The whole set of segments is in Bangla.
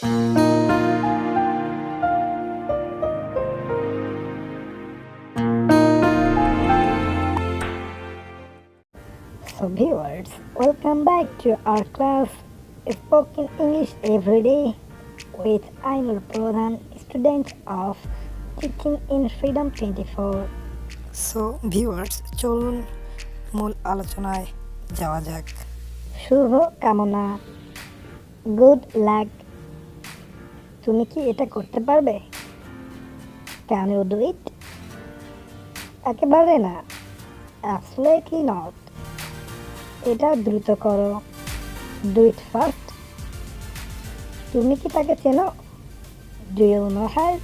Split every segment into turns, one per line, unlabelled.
So viewers, welcome back to our class Spoken English Everyday with Ainur Pradhan, student of Teaching in Freedom 24.
So viewers, চলুন মূল আলোচনায় যাওয়া যাক।
শুভ কামনা, গুড লাক। তুমি কি এটা করতে পারবে? Can you do it? একেবারে না, অ্যাবসলিউটলি নট। এটা দ্রুত করো, ডু ইট ফাস্ট। তুমি কি তাকে চেনো? Do you know her?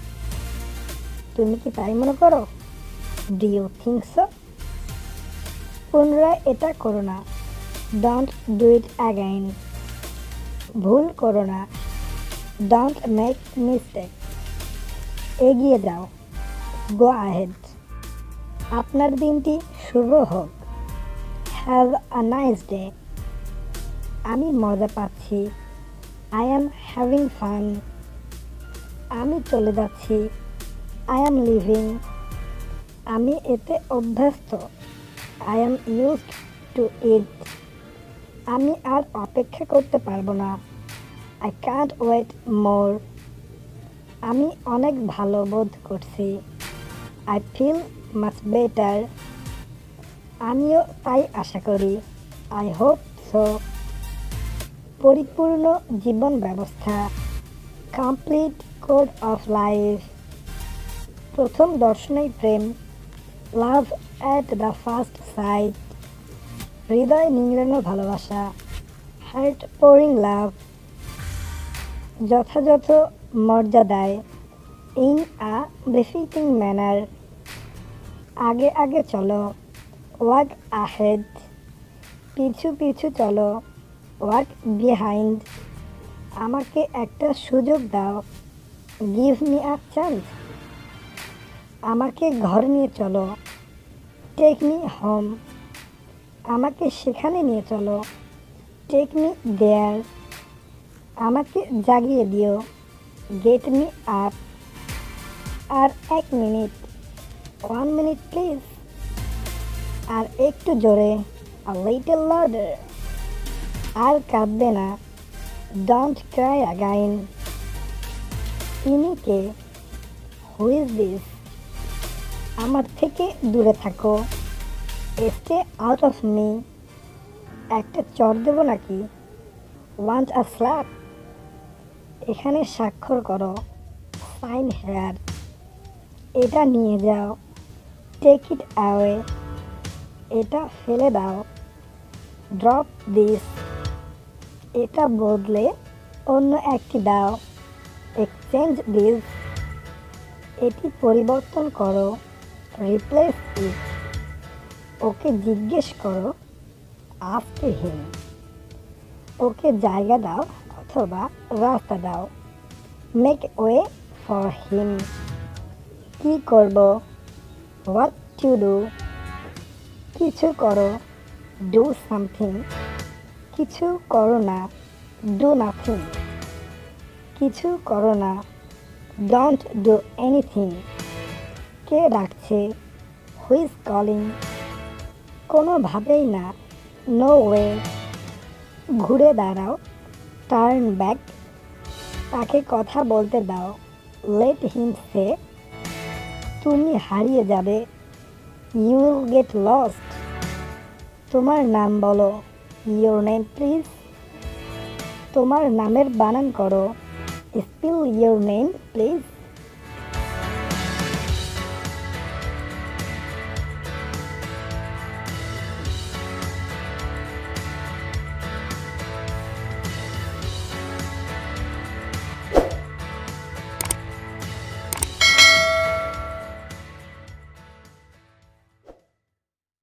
তুমি কি তাই মনে করো? Do you think so? পুনরায় এটা করো না, ডোন্ট ডু ইট অ্যাগেইন। ভুল করো না, ডোন্ট মেক মিস্টেক। এগিয়ে যাও, গো আহেড। আপনার দিনটি শুভ হোক, হ্যাভ আ নাইস ডে। আমি মজা পাচ্ছি, আই অ্যাম হ্যাভিং ফান। আমি চলে যাচ্ছি, আই অ্যাম লিভিং। আমি এতে অভ্যস্ত, আই অ্যাম ইউজড টু ইট। আমি আর অপেক্ষা করতে পারবো না, আই ক্যান্ট ওয়েট মোর। আমি অনেক ভালো বোধ করছি, আই ফিল মাচ বেটার। আমিও তাই আশা করি, আই হোপ সো। পরিপূর্ণ জীবন ব্যবস্থা, কমপ্লিট কোড অফ লাইফ। প্রথম দর্শনেই প্রেম, লাভ অ্যাট দ্য ফার্স্ট সাইট। হৃদয় নিংড়ানো ভালোবাসা, হার্ট পোরিং লাভ। যথাযথ মর্যাদায়, ইন আ বেফিটিং ম্যানার। আগে আগে চলো, ওয়াক আহেড। পিছু পিছু চলো, ওয়াক বিহাইন্ড। আমাকে একটা সুযোগ দাও, গিভ মি আ চান্স। আমাকে ঘর নিয়ে চলো, টেক মি হোম। আমাকে সেখানে নিয়ে চলো, টেক মি দেয়ার। আমাকে জাগিয়ে দিও, গেট মি আপ। আর 1 মিনিট, 1 মিনিট প্লিজ। আর একটু জোরে, আ লিটল লাউডার। আর কাঁদবে না, ডোন্ট ক্রাই অ্যাগাইন। ইনি কে? Who is this? আমার থেকে দূরে থাকো, স্টে আউট অফ মি। একটা চর দেব নাকি? Want a slap? এখানে স্বাক্ষর করো, সাইন হেয়ার। এটা নিয়ে যাও, টেক ইট অ্যাওয়ে। এটা ফেলে দাও, ড্রপ দিস। এটা বদলে অন্য একটি দাও, এক্সচেঞ্জ দিস। এটি পরিবর্তন করো, রিপ্লেস ইট। ওকে জিজ্ঞেস করো, আস্ক হিম। ওকে জায়গা দাও অথবা রাস্তা দাও, মেক ওয়ে ফর হিম। কি করব? What to do. কিছু করো, ডু সামথিং। কিছু করো না, ডু নাথিং। কিছু করো না, ডোন্ট ডু এনিথিং। কে ডাকছে? Who is calling? কোনোভাবেই না, নো ওয়ে। ঘুরে দাঁড়াও, টার্ন ব্যাক। তাকে কথা বলতে দাও, লেট হিম সে। তুমি হারিয়ে যাবে, ইউ উইল গেট লস্ট। তোমার নাম বলো, ইয়োর নেম প্লিজ। তোমার নামের বানান করো, স্পেল ইয়োর নেম প্লিজ।